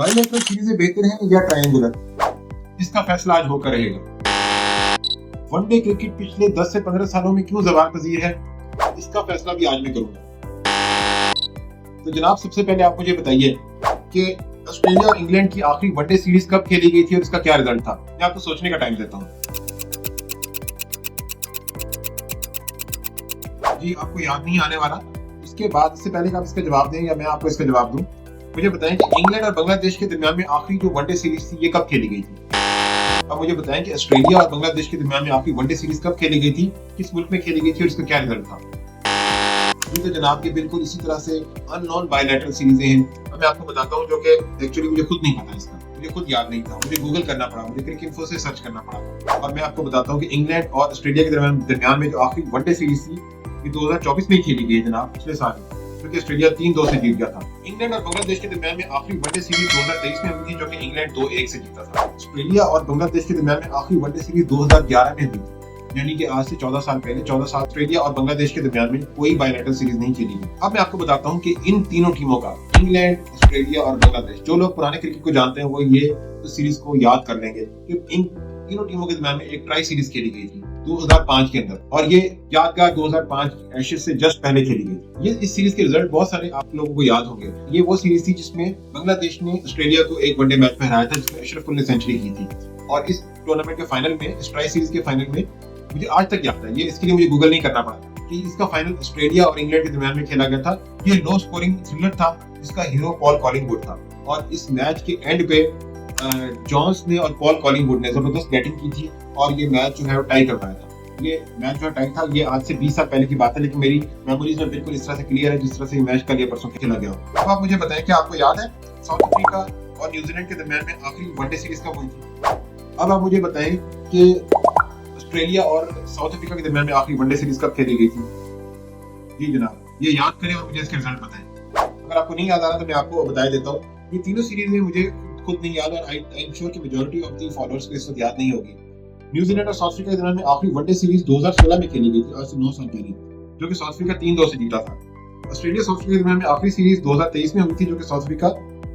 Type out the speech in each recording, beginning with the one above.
Bilateral सीरीजें बेहतर हैं या ट्रायंगुलर? इसका फैसला आज होकर रहेगा। वनडे क्रिकेट पिछले 10 से 15 सालों में क्यों ज़वाल पजीर है, इसका फैसला भी आज मैं करूंगा। तो जनाब, सबसे पहले आप मुझे बताइए कि ऑस्ट्रेलिया और इंग्लैंड की आखिरी वनडे सीरीज कब खेली गई थी और इसका क्या रिजल्ट था। मैं आपको सोचने का टाइम देता हूँ। जी, आपको याद नहीं आने वाला। इसके बाद, इससे पहले कि आप इसका जवाब दें या मैं आपको इसका जवाब दूं, मुझे बताएं कि इंग्लैंड और बांग्लादेश के दरमियान में आखिरी जो वनडे सीरीज थी ये कब खेली गई थी। अब मुझे बताएं कि ऑस्ट्रेलिया और बांग्लादेश के दरमियान में आखिरी वनडे सीरीज कब खेली गई थी, किस मुल्क में खेली गई थी और इसका क्या रिजल्ट था। ये तो जनाब के बिल्कुल इसी तरह से अननोन बायलैटरल सीरीजें हैं। अब मैं आपको बताता हूँ, जो कि एक्चुअली मुझे खुद नहीं पता, इसका मुझे खुद याद नहीं था, मुझे गूगल करना पड़ा, मुझे क्रिकेट इन्फो से सर्च करना पड़ा। और मैं आपको बताता हूँ कि इंग्लैंड और ऑस्ट्रेलिया के दरमियान में जो आखिरी वनडे सीरीज थी ये 2024 में खेली गई जनाब, पिछले साल, क्योंकि ऑस्ट्रेलिया 3-2 से जीत गया था। इंग्लैंड और बांग्लादेश के दरमियान में आखिरी वनडे सीरीज 2023 में हुई थी, जो कि इंग्लैंड 2-1 से जीता था। ऑस्ट्रेलिया और बांग्लादेश के दरमियान में आखिरी वनडे सीरीज 2011 में हुई थी, यानी कि आज से 14 साल पहले। 14 साल ऑस्ट्रेलिया और बांग्लादेश के दरमियान में कोई बायलैटरल सीरीज नहीं खेली गई। अब मैं आपको बताता हूँ कि इन तीनों टीमों का, इंग्लैंड, ऑस्ट्रेलिया और बांग्लादेश, जो लोग पुराने क्रिकेट को जानते हैं वो ये सीरीज को याद कर लेंगे कि इन तीनों टीमों के दरमियान में एक ट्राई सीरीज खेली गई थी 2005 के अंदर, और ये यादगार 2005 एशेज से जस्ट पहले खेली गई। ये इस सीरीज के रिजल्ट बहुत सारे आप लोगों को याद होंगे। ये वो सीरीज थी जिसमें बांग्लादेश ने ऑस्ट्रेलिया को एक वनडे मैच में हराया था, जिसमें अशरफ ने सेंचुरी की थी। और इस टूर्नामेंट के फाइनल में, इस ट्राई सीरीज के फाइनल में, मुझे आज तक याद है, ये इसके लिए मुझे गूगल नहीं करना पड़ा कि इसका फाइनल ऑस्ट्रेलिया और इंग्लैंड के दरमियान में खेला गया था। ये लो स्कोरिंग थ्रिलर था, जिसका हीरो पॉल कॉलिंगवुड था। और इस मैच के एंड पे जॉन्स ने और पॉल कॉलिंगवुड ने जबरदस्त बैटिंग की थी और ये मैच जो है वो टाई कर पाया था। ये मैच जो टाई था, ये आज से 20 साल पहले की बात है, लेकिन मेरी मेमोरीज में बिल्कुल इस तरह से क्लियर है जिस तरह से ये मैच कल या परसों खेला गया। अब आप मुझे बताएं कि आपको याद है साउथ अफ्रीका और न्यूजीलैंड के दरमियान में आखिरी वनडे सीरीज कब हुई थी। अब आप मुझे बताएं कि ऑस्ट्रेलिया और साउथ अफ्रीका के दरमियान में आखिरी वनडे सीरीज कब खेली गई थी। जी जनाब, ये याद करें और मुझे इसके रिजल्ट बताएं। अगर आपको नहीं याद आ रहा तो मैं आपको बता देता हूँ। ये तीनों सीरीज में मुझे खुद नहीं याद, और आई एम श्योर कि मेजॉरिटी ऑफ द फॉलोअर्स को इस वक्त याद नहीं होगी। न्यूजीलैंड और साउथ अफ्रीका के दरमियान में आखिरी वनडे सीरीज 2016 में खेली गई थी, आज से 9 साल पहले, जो कि साउथ अफ्रीका 3-2 से जीता था। ऑस्ट्रेलिया साउथ अफ्रीका के दरमियान में आखिरी सीरीज 2023 में हुई थी, जो कि साउथ अफ्रीका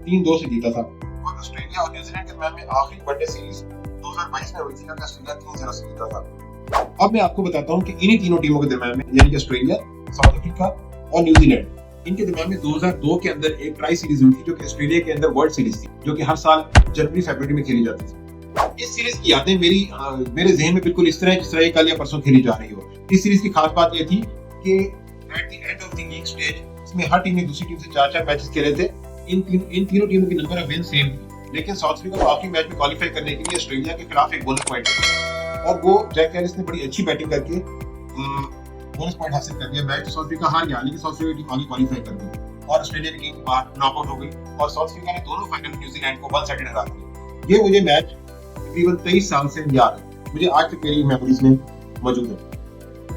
3-2 से जीता था। और ऑस्ट्रेलिया और न्यूजीलैंड के दरमियान में आखिरी वनडे सीरीज 2022 में हुई थी, जो कि ऑस्ट्रेलिया 3-0 से जीता था। अब मैं आपको बताता हूँ कि इन्हीं तीनों टीमों के दरमियान में, यानी कि ऑस्ट्रेलिया, साउथ अफ्रीका और न्यूजीलैंड, इनके दरमियान में 2002 के अंदर एक ट्राई सीरीज हुई थी, जो कि ऑस्ट्रेलिया के अंदर वर्ल्ड सीरीज थी, जो कि हर साल जनवरी-फरवरी में खेली जाती थी। इस सीरीज की यादें मेरे ज़हन में बिल्कुल इस तरह है जिस तरह कल या परसों खेली जा रही हो। इस सीरीज की खास बात यह थी कि at the end of the league stage, इसमें हर टीम ने दूसरी टीम से 4-4 मैचेस खेले थे। इन तीनों टीमों की नंबर ऑफ विन सेम थी, लेकिन साउथ अफ्रीका को आखिरी मैच में क्वालीफाई करने के लिए ऑस्ट्रेलिया के खिलाफ एक बोनस पॉइंट था, और वो जैक एलिस ने बड़ी अच्छी बैटिंग करके बोनस पॉइंट हासिल कर दिया। मैच साउथ अफ्रीका हार गया, लेकिन साउथ अफ्रीका की टीम आगे क्वालीफाई कर गई और ऑस्ट्रेलिया की टीम बाहर नॉकआउट हो गई, और साउथ अफ्रीका ने दोनों फाइनल न्यूजीलैंड को वन साइडेड हरा दिया। ये मुझे मैच तकरीबन 23 साल से याद है, मुझे आज तक मेरी मेमोरीज में मौजूद है।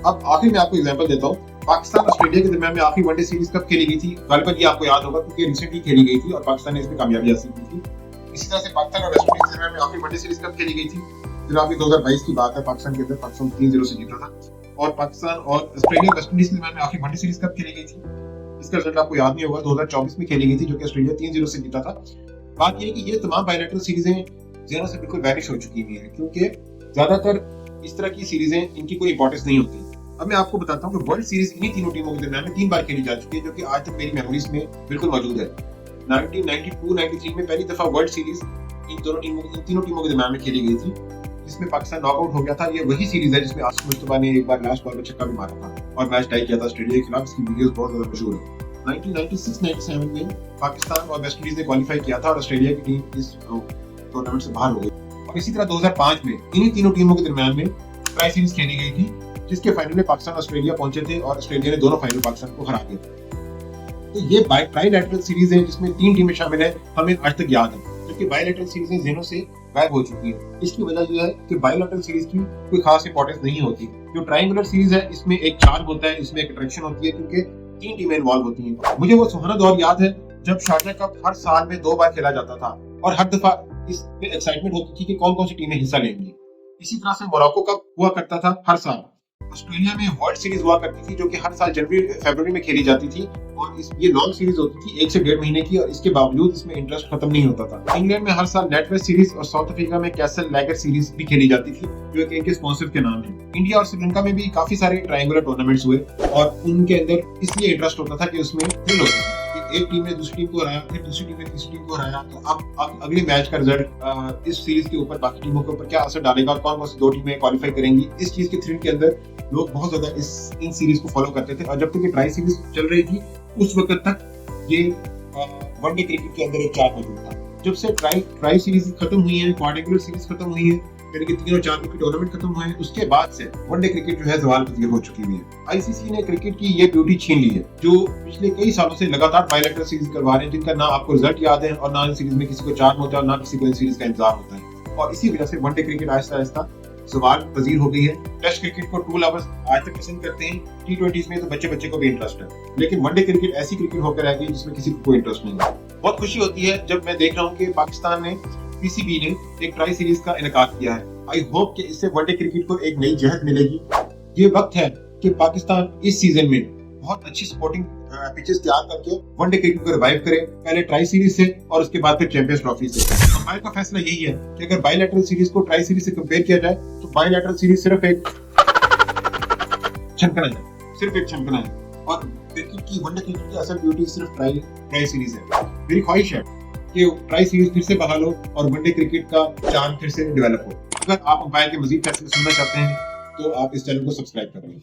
अब आखिर मैं आपको एग्जांपल देता हूँ। पाकिस्तान ऑस्ट्रेलिया के दरमियान में आखिरी वनडे सीरीज कब खेली गई थी, गालिबन ये आपको याद होगा क्योंकि रिसेंटली खेली गई थी और पाकिस्तान ने इसमें कामयाबी हासिल की थी। इसी तरह से पाकिस्तान और वेस्ट इंडीज के दरमियान में आखिरी वनडे सीरीज कब खेली गई थी, जनाब ये 2022 की बात है। पाकिस्तान के अंदर पाकिस्तान 3-0 से जीता था। और पाकिस्तान और ऑस्ट्रेलिया वेस्ट इंडीज के दरमियान में आखिरी वनडे सीरीज कब खेली गई थी, इसका रिजल्ट आपको याद नहीं होगा। 2024 में खेली गई थी, जो कि ऑस्ट्रेलिया 3-0 से जीता था। बात यह है कि ये तमाम बायलैटरल सीरीजें ज़हनों से बिल्कुल वैनिश हो चुकी हुई हैं, क्योंकि ज्यादातर इस तरह की सीरीजें, इनकी कोई इंपॉर्टेंस नहीं होती। अब मैं आपको बताता हूँ कि वर्ल्ड सीरीज इन्हीं तीनों टीमों के दरमियान में 3 बार खेली जा चुकी है, जो कि आज तक मेरी मेमोरीज में बिल्कुल मौजूद है। 1992-93 में पहली दफा वर्ल्ड सीरीज इन तीनों टीमों के दरमियान में खेली गई थी, जिसमें पाकिस्तान नॉकआउट हो गया था। ये वही सीरीज है जिसमें आसिफ मुस्तफा ने एक बार लास्ट बॉल पर छक्का भी मारा था और मैच टाई किया था ऑस्ट्रेलिया के खिलाफ। इसकी वीडियोस बहुत ज्यादा मशहूर है। 1996-97 में पाकिस्तान और वेस्ट इंडीज ने क्वालीफाई किया था और ऑस्ट्रेलिया की टीम इस टूर्नामेंट से बाहर हो गई। और इसी तरह 2005 में इन्हीं तीनों टीमों के दरमियान में ट्राई सीरीज खेली गई थी, जिसके फाइनल में पाकिस्तान ऑस्ट्रेलिया पहुंचे थे और ऑस्ट्रेलिया ने दोनों फाइनल पाकिस्तान को हरा दिया था। तो ये ट्राइलैटरल सीरीज है जिसमें 3 टीमें शामिल है, हमें आज तक याद है, जबकि बायलैटरल सीरीजें ज़हनों से गायब हो चुकी है। इसकी वजह यह है कि बायलैटरल सीरीज की कोई खास इंपॉर्टेंस नहीं होती। जो ट्रायंगुलर सीरीज है, इसमें एक चार्ज होता है, इसमें एक अट्रैक्शन होती है, क्योंकि 3 टीमें इन्वॉल्व होती हैं। मुझे वो सुहाना दौर याद है जब शारजा कप हर साल में 2 बार खेला जाता था और हर दफा इसमें एक्साइटमेंट होती थी कि कौन कौन सी टीमें हिस्सा लेंगी। इसी तरह से मोरक्को कप हुआ करता था हर साल। ऑस्ट्रेलिया में वर्ल्ड सीरीज हुआ करती थी, जो कि हर साल जनवरी फरवरी में खेली जाती थी और ये लॉन्ग सीरीज होती थी 1 से 1.5 महीने की, और इसके बावजूद इसमें इंटरेस्ट खत्म नहीं होता था। इंग्लैंड में हर साल नेटवेस्ट सीरीज और साउथ अफ्रीका में कैसल लैगर सीरीज भी खेली जाती थी, जो कि इनके स्पॉन्सर के नाम है। इंडिया और श्रीलंका में भी काफी सारे ट्रायंगुलर टूर्नामेंट्स हुए, और उनके अंदर इसलिए इंटरेस्ट होता था कि उसमें थ्रिल होता था कि एक टीम ने दूसरी टीम को हराया, फिर दूसरी टीम ने तीसरी टीम को हराया, तो अब अगले मैच का रिजल्ट इस सीरीज के ऊपर बाकी टीमों के ऊपर क्या असर डालेगा और कौन कौन सी 2 टीमें क्वालिफाई करेंगी, इस चीज के थ्रिल के अंदर लोग बहुत ज्यादा इन सीरीज को फॉलो करते थे। और जब तक ये ट्राई सीरीज चल रही थी उस वक्त तक ये वनडे क्रिकेट के अंदर एक चार्ट मौजूद था। जब से ट्राई सीरीज खत्म हुई है, क्वाड्रेंगुलर सीरीज खत्म हुई है, यानी कि 3 और 4 के टूर्नामेंट खत्म हुए हैं, उसके बाद से वनडे क्रिकेट जो है ज़वाल पजीर हो चुकी हुई है। आईसीसी ने क्रिकेट की ये ब्यूटी छीन ली है, जो पिछले कई सालों से लगातार बायलैटरल सीरीज करवा रहे हैं, जिनका ना आपको रिजल्ट याद है और ना इन सीरीज में किसी को चार्म होता है और ना किसी को इन सीरीज का इंतजार होता है। और इसी वजह से वनडे क्रिकेट आहिस्ता आहिस्ता ज़वाल पजीर हो गई है। टेस्ट क्रिकेट को 2 लवर्स आज तक पसंद करते हैं, T20s में तो बच्चे को भी इंटरेस्ट है, लेकिन वनडे क्रिकेट ऐसी क्रिकेट होकर रह गई जिसमें किसी को कोई इंटरेस्ट नहीं है। बहुत खुशी होती है जब मैं देख रहा हूँ कि पाकिस्तान ने पीसीबी ने एक ट्राई सीरीज का इनेकाद किया है। आई होप कि इससे वनडे क्रिकेट को एक नई जहत मिलेगी। ये वक्त है कि पाकिस्तान इस सीजन में बहुत अच्छी स्पोर्टिंग पिचेस तैयार करके वनडे क्रिकेट को रिवाइव करे, पहले ट्राई सीरीज से और उसके बाद फिर चैंपियंस ट्रॉफी से। हमारे का फैसला यही है कि अगर बायलैटरल सीरीज को ट्राई सीरीज से कंपेयर किया जाए तो बायलैटरल सीरीज सिर्फ एक छनकना है, और क्रिकेट की वनडे क्रिकेट की असल ब्यूटी सिर्फ ट्राई सीरीज है। मेरी ख्वाहिश है कि ट्राई सीरीज फिर से बहाल हो और वनडे क्रिकेट का चांद फिर से डेवलप हो। अगर आप अंपायर के मजीद फैसले सुनना चाहते हैं तो आप इस चैनल को सब्सक्राइब करें।